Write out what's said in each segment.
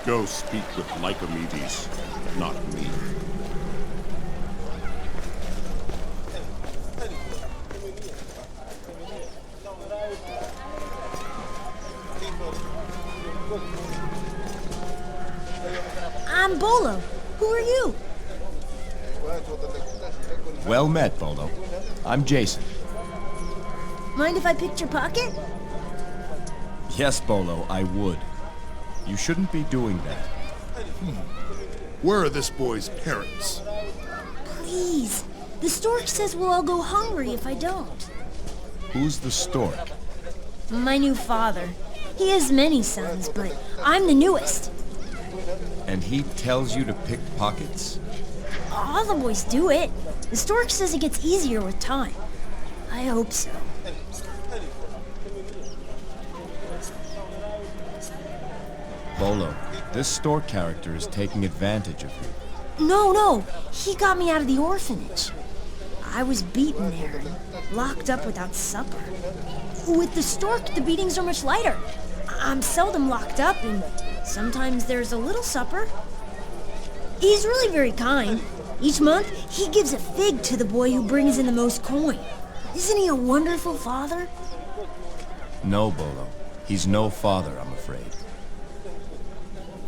Go speak with Lycomedes, not me. I'm Bolo. Who are you? Well met, Bolo. I'm Jason. Mind if I picked your pocket? Yes, Bolo, I would. You shouldn't be doing that. Where are this boy's parents? Please. The stork says we'll all go hungry if I don't. Who's the stork? My new father. He has many sons, but I'm the newest. And he tells you to pick pockets? All the boys do it. The stork says it gets easier with time. I hope so. Bolo, this stork character is taking advantage of you. No. He got me out of the orphanage. I was beaten there and locked up without supper. With the stork, the beatings are much lighter. I'm seldom locked up, and sometimes there's a little supper. He's really very kind. Each month, he gives a fig to the boy who brings in the most coin. Isn't he a wonderful father? No, Bolo. He's no father, I'm afraid.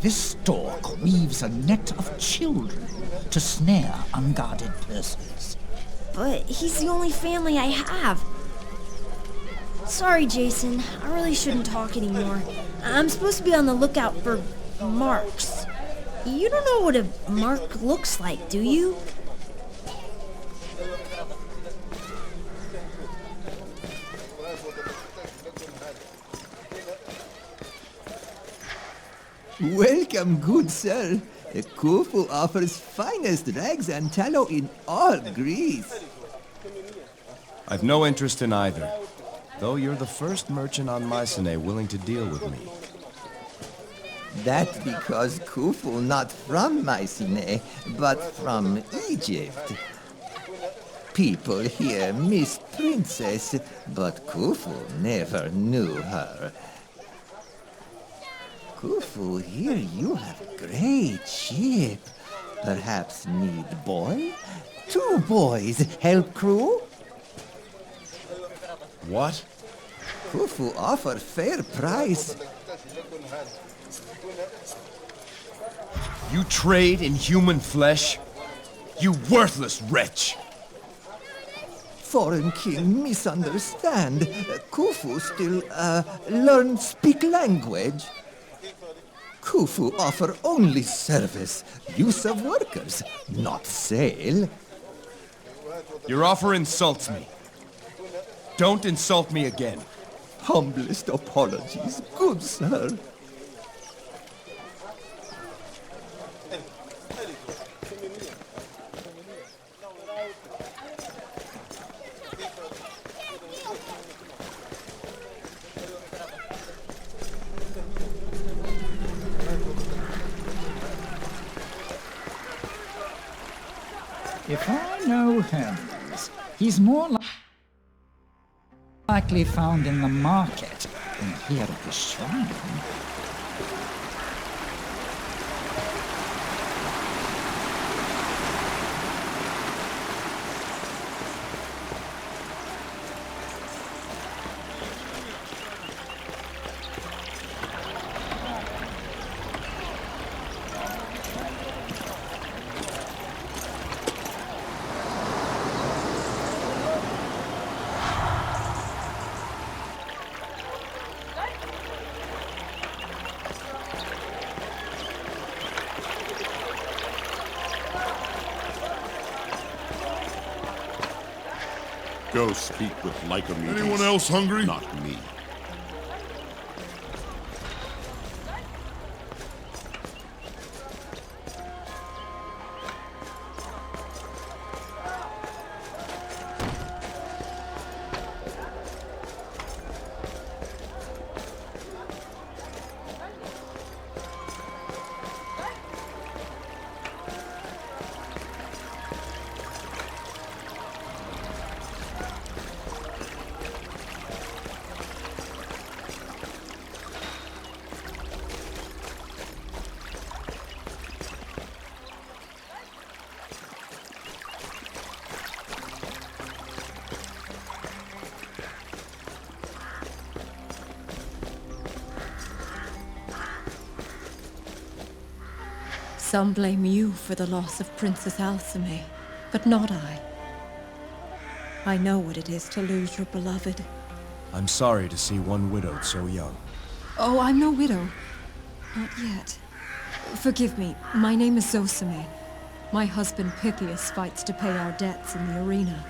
This stork weaves a net of children to snare unguarded persons. But he's the only family I have. Sorry, Jason. I really shouldn't talk anymore. I'm supposed to be on the lookout for marks. You don't know what a mark looks like, do you? Welcome, good sir. Khufu offers finest rags and tallow in all Greece. I've no interest in either, though you're the first merchant on Mycenae willing to deal with me. That because Khufu not from Mycenae, but from Egypt. People here miss Princess, but Khufu never knew her. Khufu, here you have great ship. Perhaps need boy? 2 boys help crew? What? Khufu offer fair price. You trade in human flesh? You worthless wretch! Foreign king misunderstand. Khufu still, learn speak language. Khufu offer only service, use of workers, not sale. Your offer insults me. Don't insult me again. Humblest apologies, good sir. If I know Hermes, he's more likely found in the market than here at the shrine. Go speak with Lycomedes. Anyone else hungry? Not me. Some blame you for the loss of Princess Alcime, but not I. I know what it is to lose your beloved. I'm sorry to see one widowed so young. Oh, I'm no widow. Not yet. Forgive me, my name is Zosime. My husband Pythias fights to pay our debts in the arena.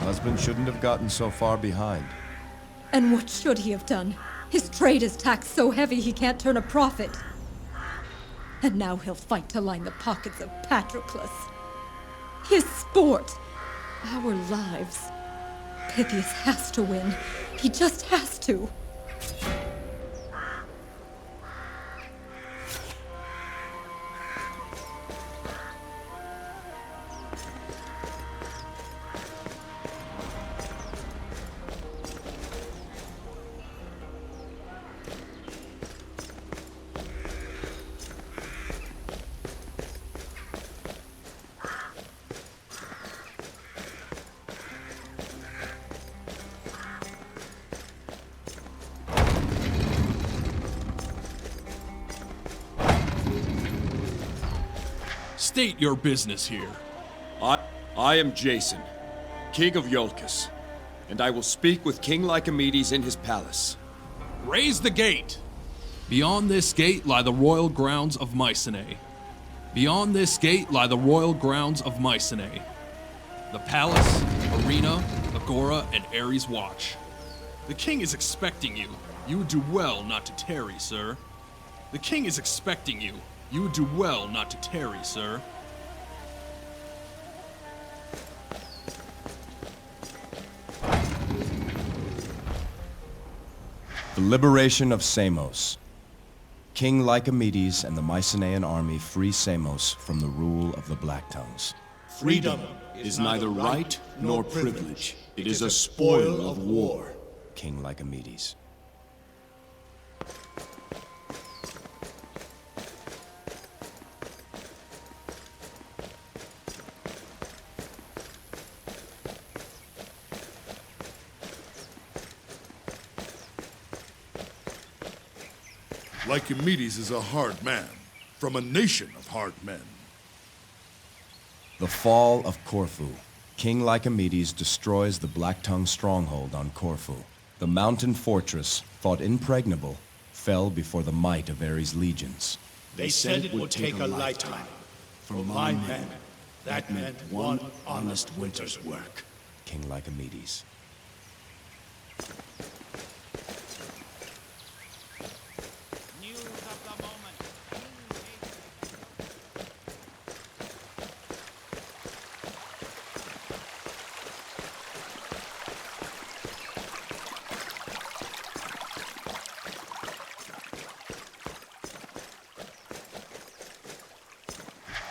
Husband shouldn't have gotten so far behind. And what should he have done? His trade is taxed so heavy he can't turn a profit. And now he'll fight to line the pockets of Patroclus. His sport. Our lives. Pythias has to win. He just has to. State your business here. I am Jason, King of Iolcus, and I will speak with King Lycomedes in his palace. Raise the gate! Beyond this gate lie the royal grounds of Mycenae. Beyond this gate lie the royal grounds of Mycenae. The palace, arena, agora, and Ares Watch. The king is expecting you. You would do well not to tarry, sir. The king is expecting you. You would do well not to tarry, sir. The liberation of Samos. King Lycomedes and the Mycenaean army free Samos from the rule of the Black Tongues. Freedom Is neither right nor privilege. It is a spoil of war. King Lycomedes. Lycomedes is a hard man, from a nation of hard men. The fall of Corfu. King Lycomedes destroys the Black Tongue stronghold on Corfu. The mountain fortress, thought impregnable, fell before the might of Ares' legions. They said it would take a lifetime. For my men, that meant one honest winter's work. King Lycomedes.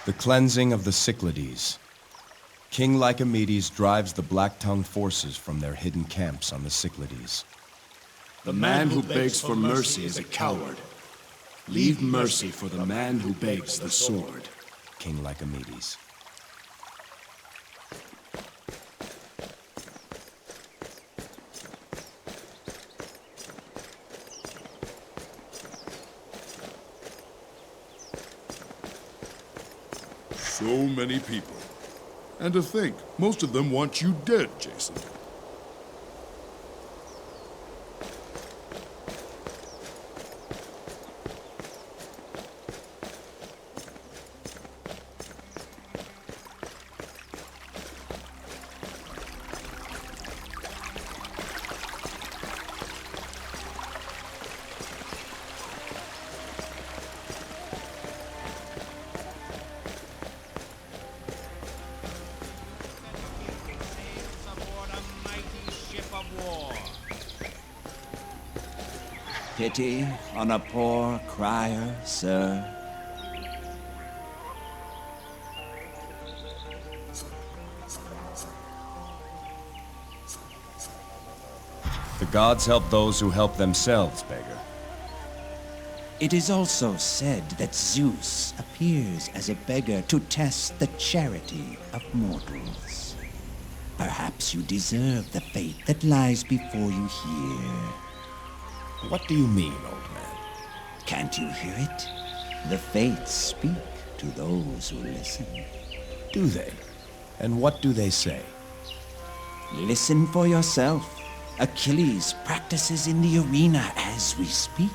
The cleansing of the Cyclades. King Lycomedes drives the Black-tongued forces from their hidden camps on the Cyclades. The man who begs for mercy is a coward. Leave mercy for the man who begs the sword. King Lycomedes. So many people. And to think, most of them want you dead, Jason. Pity on a poor crier, sir. The gods help those who help themselves, beggar. It is also said that Zeus appears as a beggar to test the charity of mortals. Perhaps you deserve the fate that lies before you here. What do you mean, old man? Can't you hear it? The fates speak to those who listen. Do they? And what do they say? Listen for yourself. Achilles practices in the arena as we speak.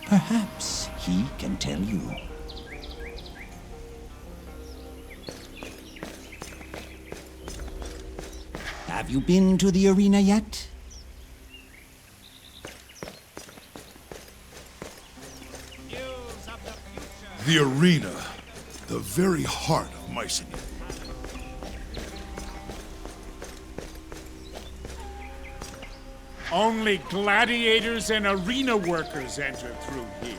Perhaps he can tell you. Have you been to the arena yet? The arena, the very heart of Mycenae. Only gladiators and arena workers enter through here.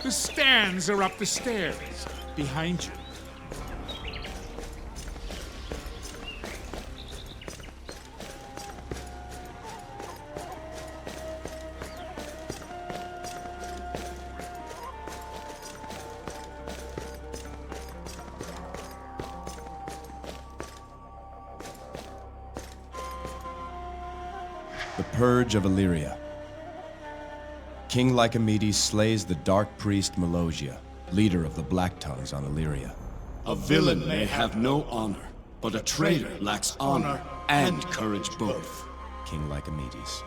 The stands are up the stairs, behind you. The Purge of Illyria. King Lycomedes slays the dark priest Melogia, leader of the Black Tongues on Illyria. A villain may have no honor, but a traitor lacks honor and courage both. King Lycomedes.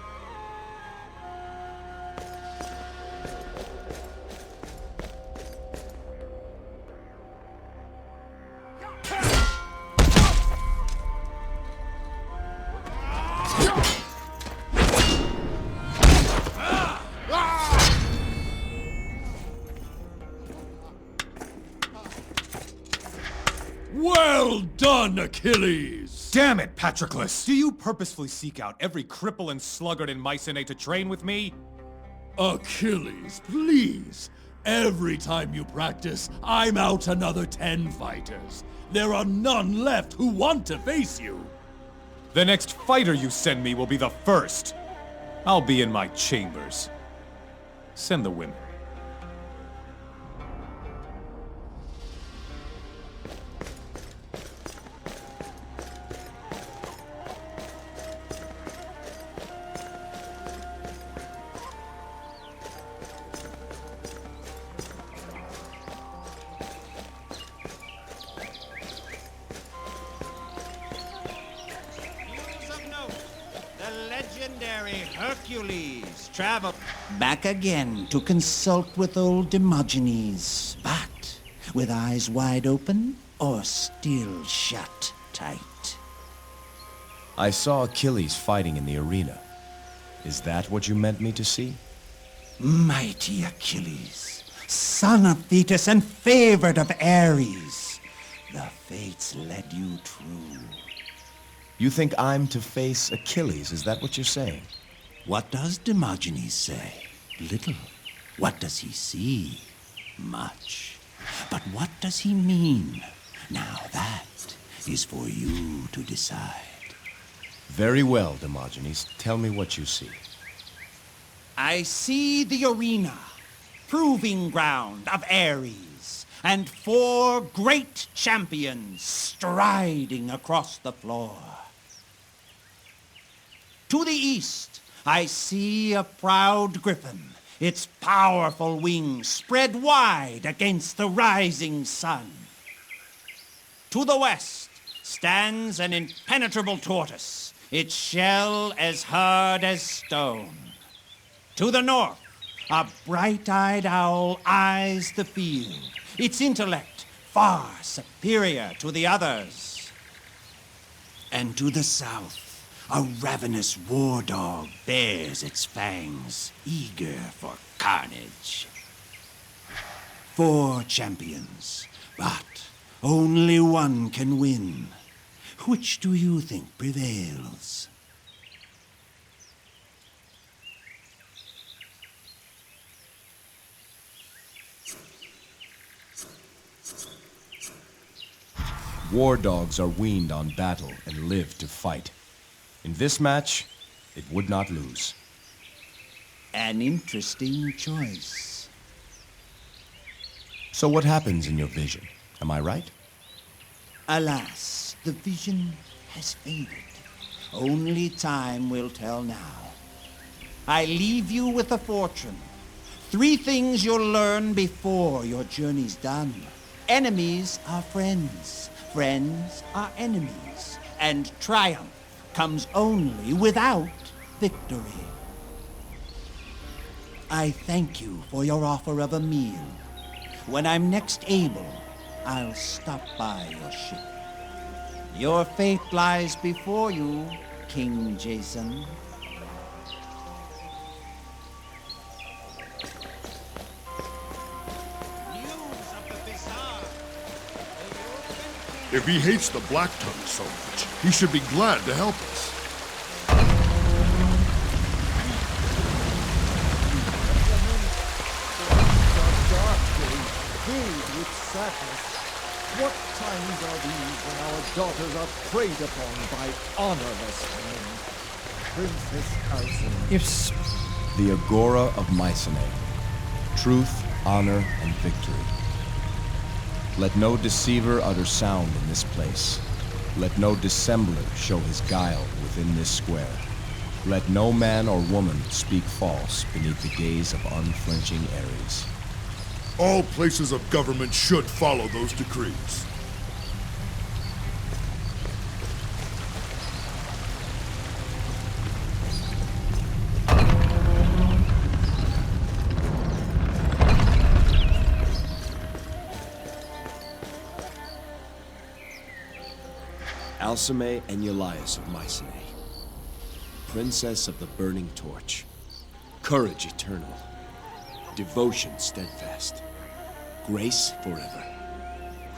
Well done, Achilles! Damn it, Patroclus! Do you purposefully seek out every cripple and sluggard in Mycenae to train with me? Achilles, please. Every time you practice, I'm out another 10 fighters. There are none left who want to face you. The next fighter you send me will be the first. I'll be in my chambers. Send the women. Hercules traveled back again to consult with old Diogenes, but with eyes wide open or still shut tight. I saw Achilles fighting in the arena. Is that what you meant me to see? Mighty Achilles, son of Thetis and favored of Ares, the fates led you true. You think I'm to face Achilles, is that what you're saying? What does Diogenes say? Little. What does he see? Much. But what does he mean? Now that is for you to decide. Very well, Diogenes. Tell me what you see. I see the arena, proving ground of Ares, and 4 great champions striding across the floor. To the east, I see a proud griffin, its powerful wings spread wide against the rising sun. To the west stands an impenetrable tortoise, its shell as hard as stone. To the north, a bright-eyed owl eyes the field, its intellect far superior to the others. And to the south, a ravenous war dog bares its fangs, eager for carnage. 4 champions, but only one can win. Which do you think prevails? War dogs are weaned on battle and live to fight. In this match, it would not lose. An interesting choice. So what happens in your vision? Am I right? Alas, the vision has faded. Only time will tell now. I leave you with a fortune. 3 things you'll learn before your journey's done. Enemies are friends. Friends are enemies. And triumph comes only without victory. I thank you for your offer of a meal. When I'm next able, I'll stop by your ship. Your fate lies before you, King Jason. If he hates the Black Tongue so much, he should be glad to help us. Filled with sadness. What times are these when our daughters are preyed upon by honorless men? Princess Alcin. The Agora of Mycenae. Truth, honor, and victory. Let no deceiver utter sound in this place. Let no dissembler show his guile within this square. Let no man or woman speak false beneath the gaze of unflinching Ares. All places of government should follow those decrees. Alcime and Eulias of Mycenae, Princess of the Burning Torch, courage eternal, devotion steadfast, grace forever,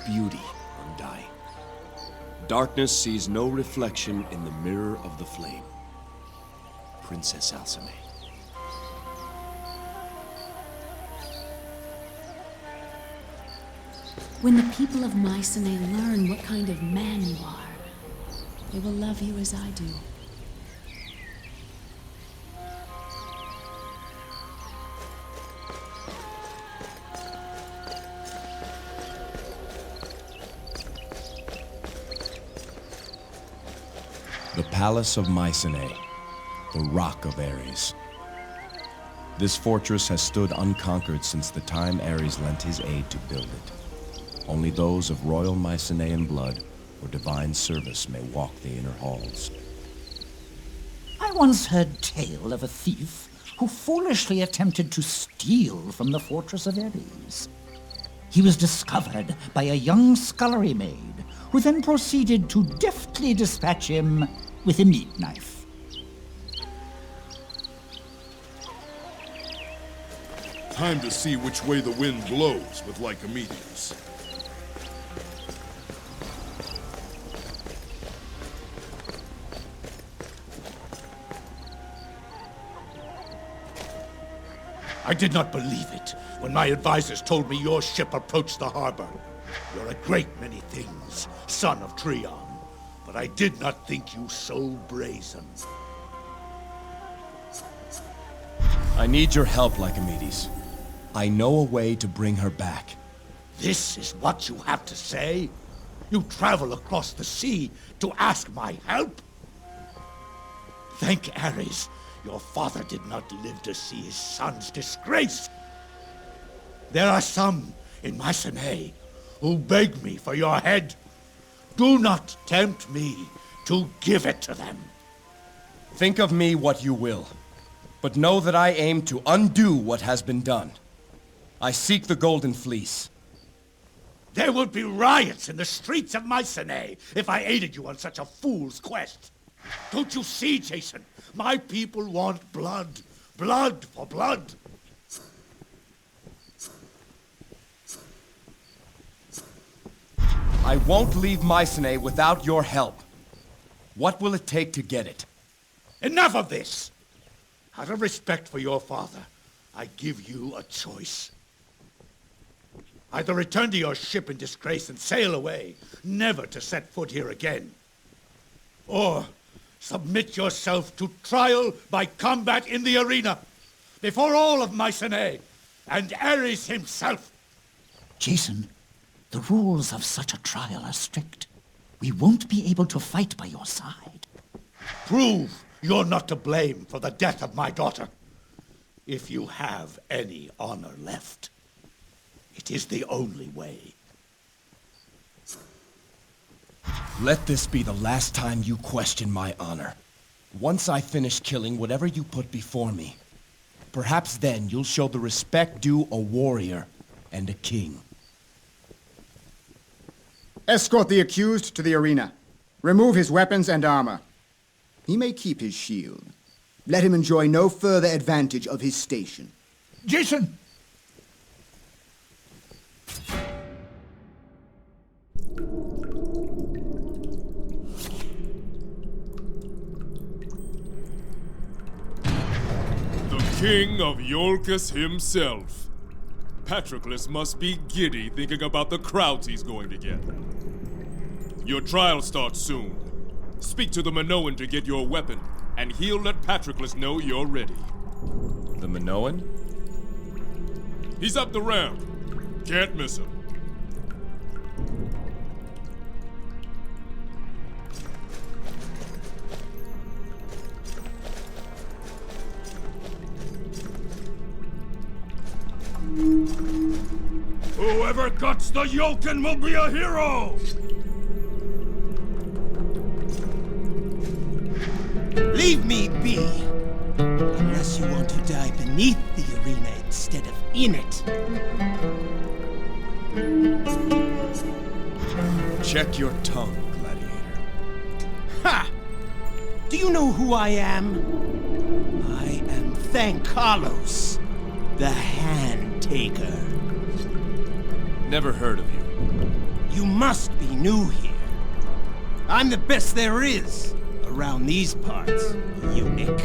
beauty undying. Darkness sees no reflection in the mirror of the flame. Princess Alcime. When the people of Mycenae learn what kind of man you are, they will love you as I do. The Palace of Mycenae, the Rock of Ares. This fortress has stood unconquered since the time Ares lent his aid to build it. Only those of royal Mycenaean blood or divine service may walk the inner halls. I once heard tale of a thief who foolishly attempted to steal from the fortress of Ares. He was discovered by a young scullery maid, who then proceeded to deftly dispatch him with a meat knife. Time to see which way the wind blows with Lycomedes. I did not believe it when my advisors told me your ship approached the harbor. You're a great many things, son of Trion, but I did not think you so brazen. I need your help, Lycomedes. I know a way to bring her back. This is what you have to say? You travel across the sea to ask my help? Thank Ares, your father did not live to see his son's disgrace. There are some in Mycenae who beg me for your head. Do not tempt me to give it to them. Think of me what you will, but know that I aim to undo what has been done. I seek the Golden Fleece. There would be riots in the streets of Mycenae if I aided you on such a fool's quest. Don't you see, Jason? My people want blood. Blood for blood. I won't leave Mycenae without your help. What will it take to get it? Enough of this! Out of respect for your father, I give you a choice. Either return to your ship in disgrace and sail away, never to set foot here again. Or submit yourself to trial by combat in the arena, before all of Mycenae, and Ares himself. Jason, the rules of such a trial are strict. We won't be able to fight by your side. Prove you're not to blame for the death of my daughter. If you have any honor left, it is the only way. Let this be the last time you question my honor. Once I finish killing whatever you put before me, perhaps then you'll show the respect due a warrior and a king. Escort the accused to the arena. Remove his weapons and armor. He may keep his shield. Let him enjoy no further advantage of his station. Jason! King of Iolcus himself. Patroclus must be giddy thinking about the crowds he's going to get. Your trial starts soon. Speak to the Minoan to get your weapon, and he'll let Patroclus know you're ready. The Minoan? He's up the ramp. Can't miss him. Whoever cuts the Yolkin will be a hero! Leave me be! Unless you want to die beneath the arena instead of in it. Check your tongue, gladiator. Ha! Do you know who I am? I am Thankalos, the Hand Taker. Never heard of you. You must be new here. I'm the best there is around these parts, eunuch.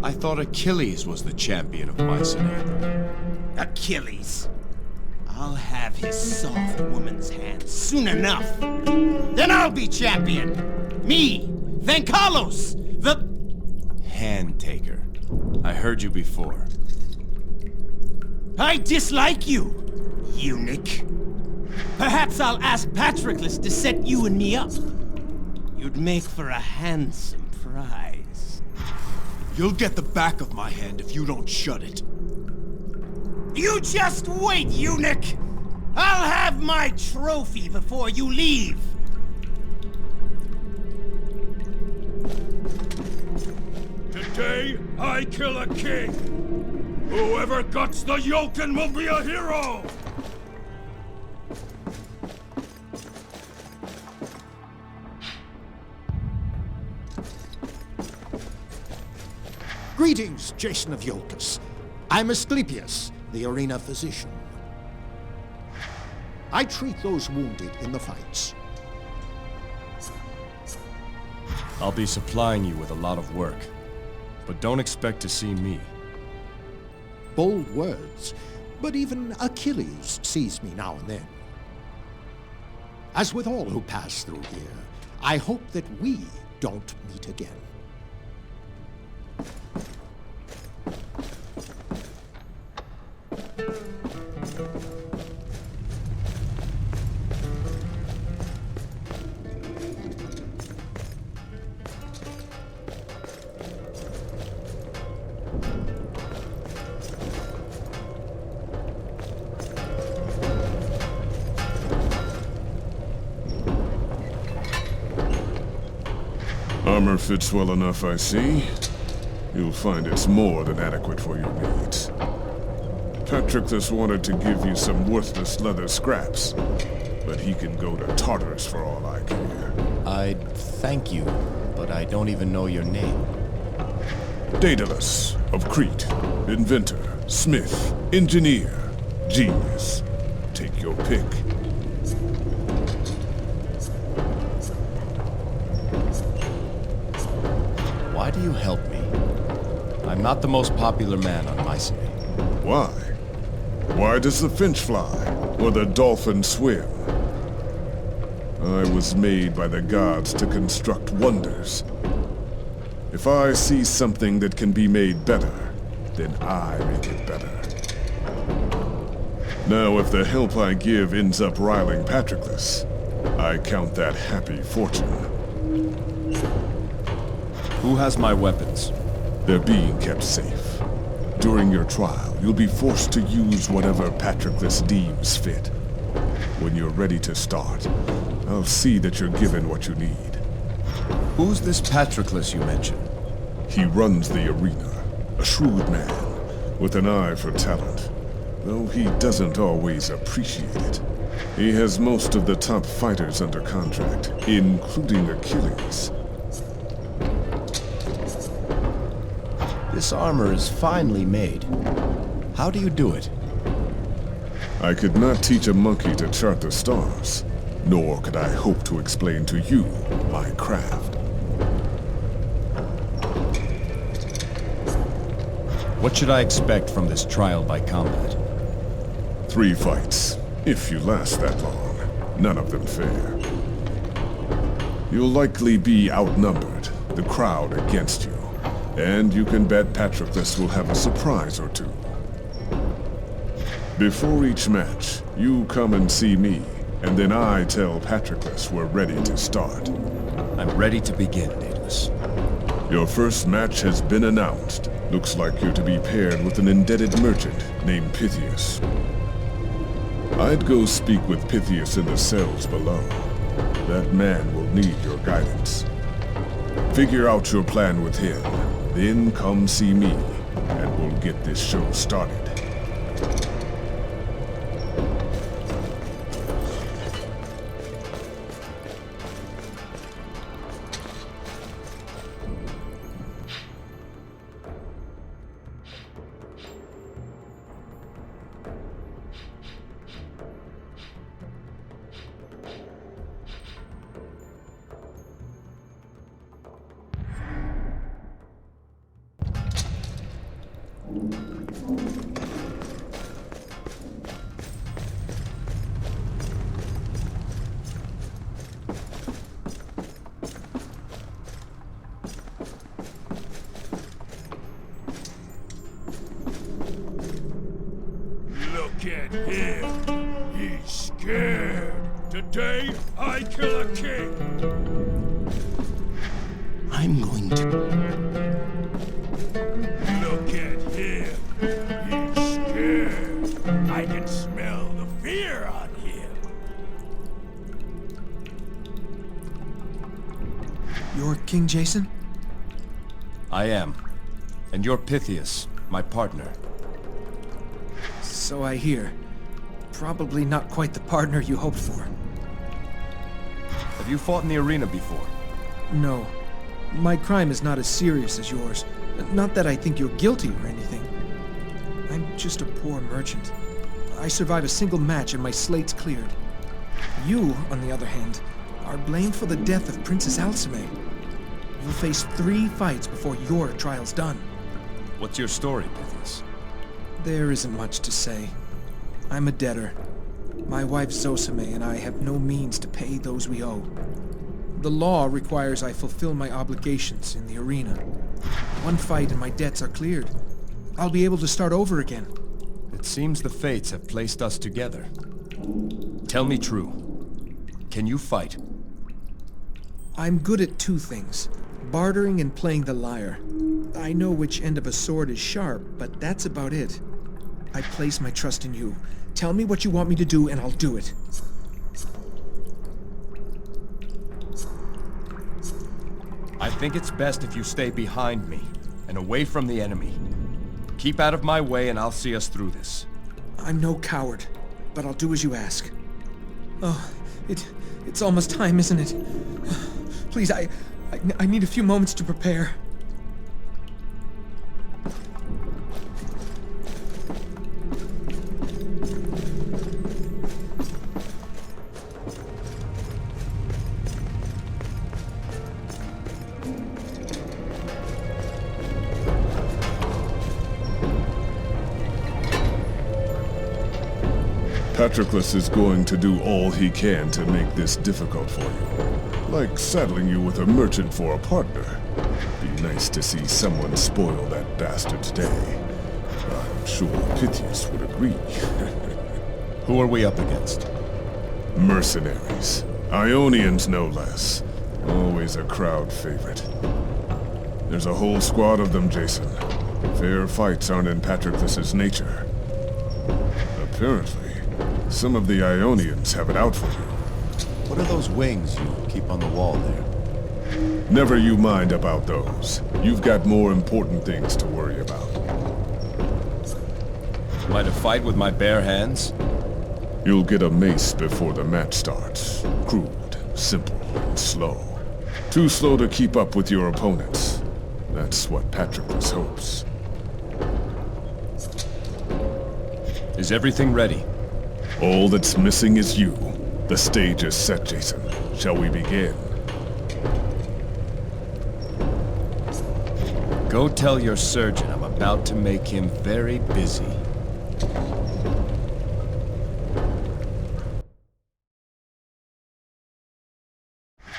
I thought Achilles was the champion of Mycenae. Achilles? I'll have his soft woman's hand soon enough. Then I'll be champion. Me, Thankalos, the... Hand taker. I heard you before. I dislike you, eunuch. Perhaps I'll ask Patroclus to set you and me up. You'd make for a handsome prize. You'll get the back of my hand if you don't shut it. You just wait, eunuch! I'll have my trophy before you leave! Today, I kill a king! Whoever guts the Yolkin will be a hero! Greetings, Jason of Iolcus. I'm Asclepius, the arena physician. I treat those wounded in the fights. I'll be supplying you with a lot of work, but don't expect to see me. Bold words, but even Achilles sees me now and then. As with all who pass through here, I hope that we don't meet again. Armor fits well enough, I see. You'll find it's more than adequate for your needs. Patroclus wanted to give you some worthless leather scraps, but he can go to Tartarus for all I care. I'd thank you, but I don't even know your name. Daedalus of Crete. Inventor, smith, engineer, genius. Take your pick. Why do you help me? I'm not the most popular man on Mycenae. Why? Why does the finch fly, or the dolphin swim? I was made by the gods to construct wonders. If I see something that can be made better, then I make it better. Now, if the help I give ends up riling Patroclus, I count that happy fortune. Who has my weapons? They're being kept safe. During your trial, you'll be forced to use whatever Patroclus deems fit. When you're ready to start, I'll see that you're given what you need. Who's this Patroclus you mentioned? He runs the arena, a shrewd man, with an eye for talent, though he doesn't always appreciate it. He has most of the top fighters under contract, including Achilles. This armor is finely made. How do you do it? I could not teach a monkey to chart the stars, nor could I hope to explain to you my craft. What should I expect from this trial by combat? 3 fights, if you last that long. None of them fair. You'll likely be outnumbered, the crowd against you, and you can bet Patroclus will have a surprise or two. Before each match, you come and see me, and then I tell Patroclus we're ready to start. I'm ready to begin, Daedalus. Your first match has been announced. Looks like you're to be paired with an indebted merchant named Pythias. I'd go speak with Pythias in the cells below. That man will need your guidance. Figure out your plan with him, then come see me, and we'll get this show started. Look at him. He's scared. Today, I kill a king. I'm going to... Look at him. He's scared. I can smell the fear on him. You're King Jason? I am. And you're Pythias, my partner. So I hear. Probably not quite the partner you hoped for. Have you fought in the arena before? No. My crime is not as serious as yours. Not that I think you're guilty or anything. I'm just a poor merchant. I survive a single match and my slate's cleared. You, on the other hand, are blamed for the death of Princess Alcime. You'll face 3 fights before your trial's done. What's your story, Pythias? There isn't much to say. I'm a debtor. My wife Zosime and I have no means to pay those we owe. The law requires I fulfill my obligations in the arena. 1 fight and my debts are cleared. I'll be able to start over again. It seems the fates have placed us together. Tell me true. Can you fight? I'm good at 2 things. Bartering and playing the lyre. I know which end of a sword is sharp, but that's about it. I place my trust in you. Tell me what you want me to do and I'll do it. I think it's best if you stay behind me and away from the enemy. Keep out of my way and I'll see us through this. I'm no coward, but I'll do as you ask. Oh, it's almost time, isn't it? Please, I need a few moments to prepare. Patroclus is going to do all he can to make this difficult for you. Like saddling you with a merchant for a partner. Be nice to see someone spoil that bastard today. I'm sure Pythias would agree. Who are we up against? Mercenaries. Ionians, no less. Always a crowd favorite. There's a whole squad of them, Jason. Fair fights aren't in Patroclus's nature. Apparently, some of the Ionians have it out for you. What are those wings you keep on the wall there? Never you mind about those. You've got more important things to worry about. Am I to fight with my bare hands? You'll get a mace before the match starts. Crude, simple, and slow. Too slow to keep up with your opponents. That's what Patroclus hopes. Is everything ready? All that's missing is you. The stage is set, Jason. Shall we begin? Go tell your surgeon I'm about to make him very busy.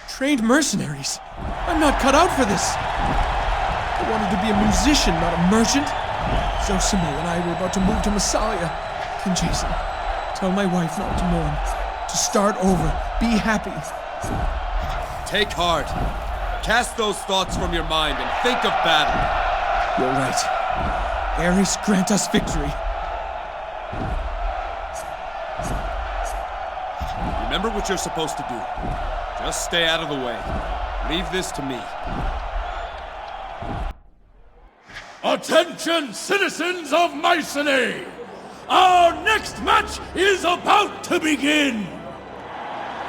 Trained mercenaries. I'm not cut out for this. I wanted to be a musician, not a merchant. Zosimo and I were about to move to Massalia. King Jason, tell my wife not to mourn. To start over. Be happy. Take heart. Cast those thoughts from your mind and think of battle. You're right. Ares, grant us victory. Remember what you're supposed to do. Just stay out of the way. Leave this to me. Attention, citizens of Mycenae! Our next match is about to begin!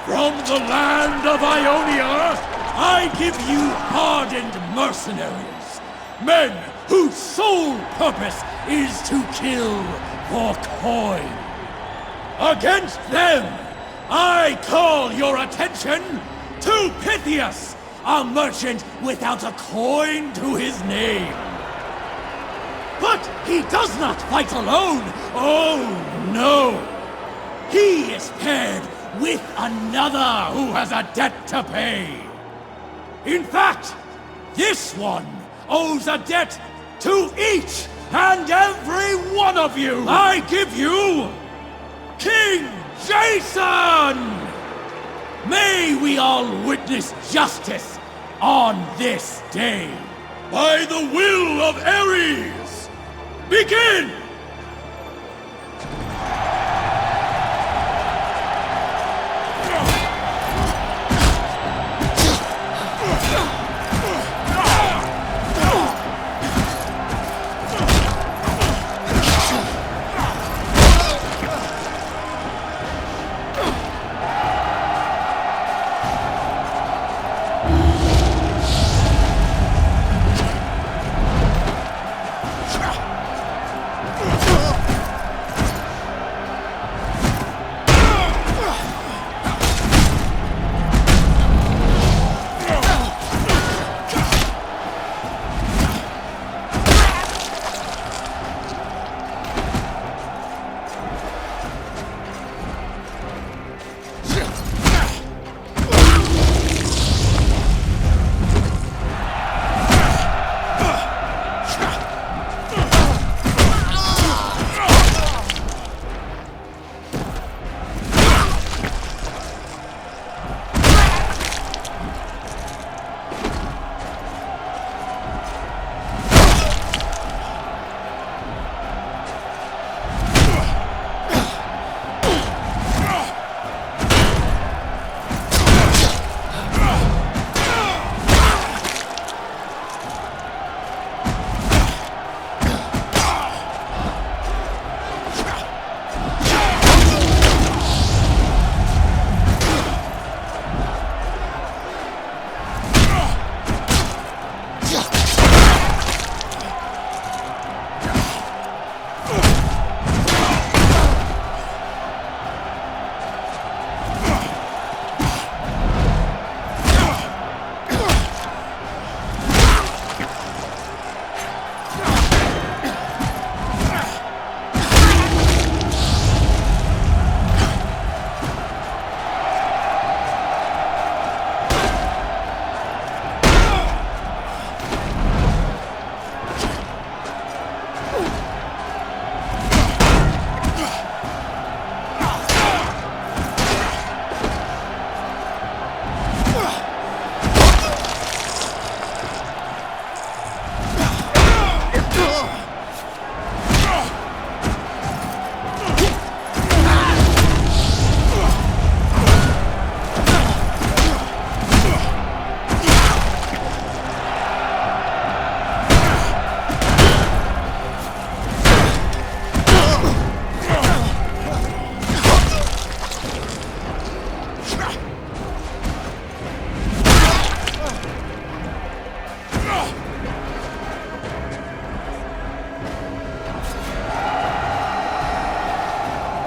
From the land of Ionia, I give you hardened mercenaries. Men whose sole purpose is to kill for coin. Against them, I call your attention to Pythias, a merchant without a coin to his name. But he does not fight alone. Oh, no. He is paired with another who has a debt to pay. In fact, this one owes a debt to each and every one of you. I give you King Jason! May we all witness justice on this day. By the will of Ares, begin!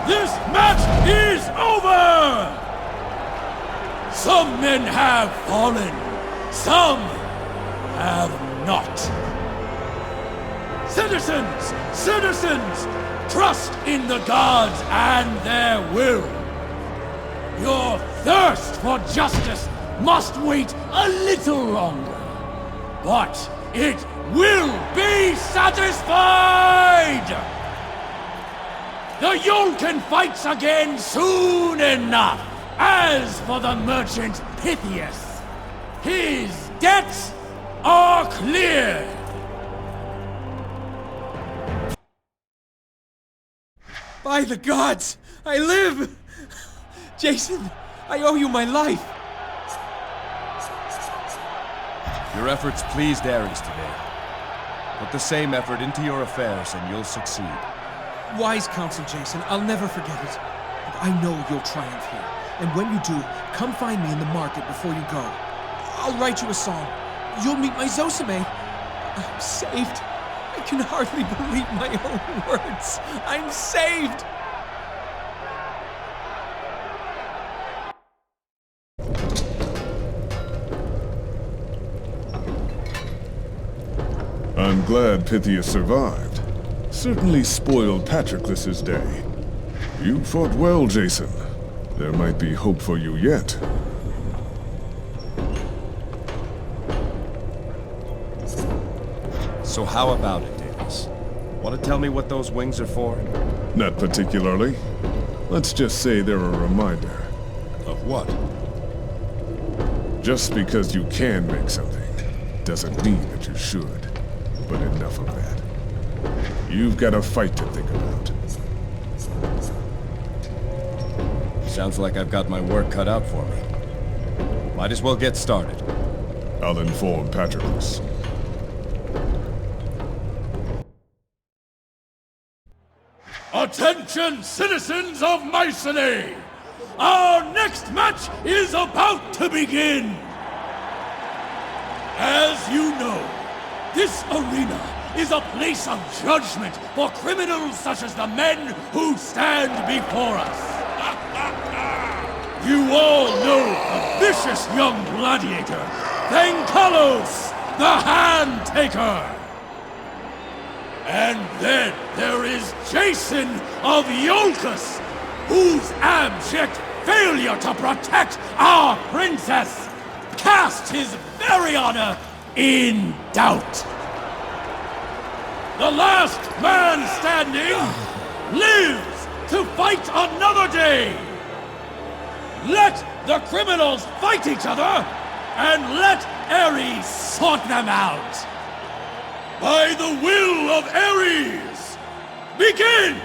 This match is over! Some men have fallen, some have not. Citizens! Citizens! Trust in the gods and their will. Your thirst for justice must wait a little longer. But it will be satisfied! The Yolkin fights again soon enough. As for the merchant Pythias, his debts are cleared. By the gods, I live! Jason, I owe you my life. Your efforts pleased Ares today. Put the same effort into your affairs and you'll succeed. Wise counsel, Jason. I'll never forget it. And I know you'll triumph here. And when you do, come find me in the market before you go. I'll write you a song. You'll meet my Zosime. I'm saved. I can hardly believe my own words. I'm saved! I'm glad Pythias survived. Certainly spoiled Patroclus's day. You fought well, Jason. There might be hope for you yet. So how about it, Davis? Want to tell me what those wings are for? Not particularly. Let's just say they're a reminder. Of what? Just because you can make something doesn't mean that you should. But enough of that. You've got a fight to think about. Sounds like I've got my work cut out for me. Might as well get started. I'll inform Patroclus. Attention, citizens of Mycenae! Our next match is about to begin! As you know, this arena is a place of judgment for criminals such as the men who stand before us. You all know a vicious young gladiator, Thankalos, the Hand Taker. And then there is Jason of Iolcus, whose abject failure to protect our princess cast his very honor in doubt. The last man standing lives to fight another day. Let the criminals fight each other, and let Ares sort them out. By the will of Ares, begin!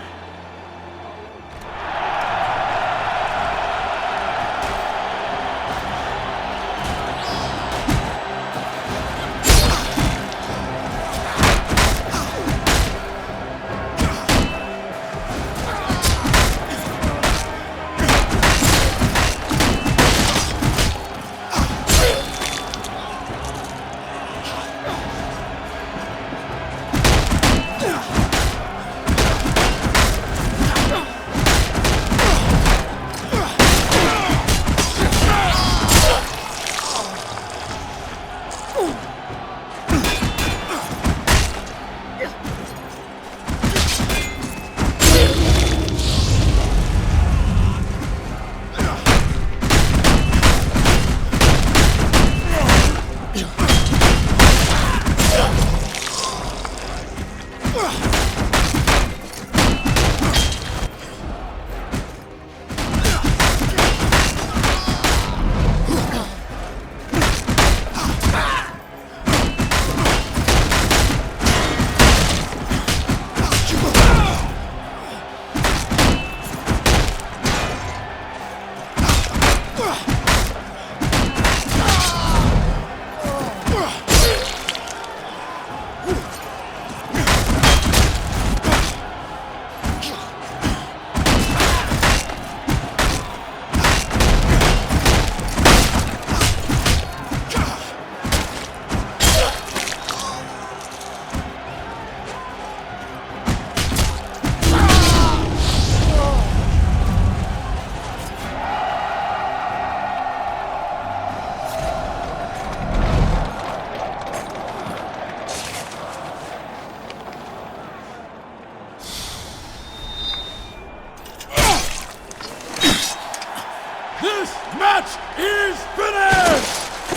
This match is finished!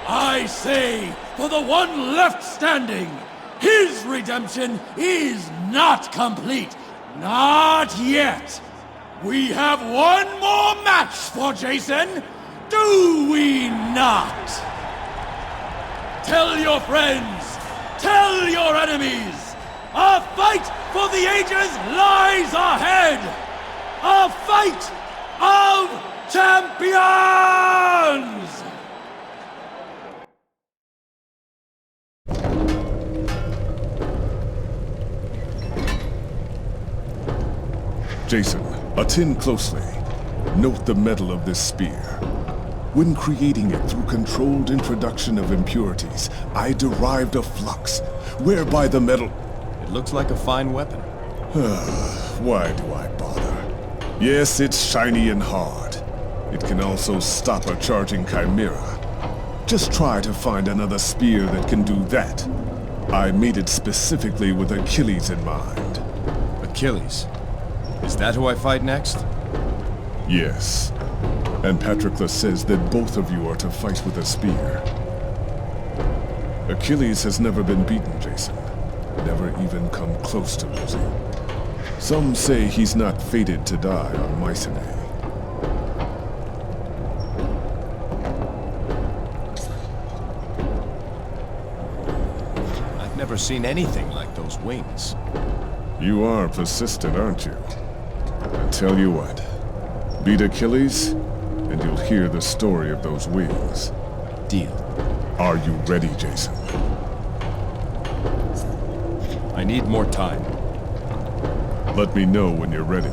I say, for the one left standing, his redemption is not complete. Not yet. We have one more match for Jason, do we not? Tell your friends, tell your enemies, a fight for the ages lies ahead! A fight of champions! Jason, attend closely. Note the metal of this spear. When creating it through controlled introduction of impurities, I derived a flux, whereby the metal... It looks like a fine weapon. Why do I bother? Yes, it's shiny and hard. It can also stop a charging chimera. Just try to find another spear that can do that. I made it specifically with Achilles in mind. Achilles? Is that who I fight next? Yes. And Patroclus says that both of you are to fight with a spear. Achilles has never been beaten, Jason. Never even come close to losing. Some say he's not fated to die on Mycenae. I've never seen anything like those wings. You are persistent, aren't you? I tell you what. Beat Achilles, and you'll hear the story of those wings. Deal. Are you ready, Jason? I need more time. Let me know when you're ready.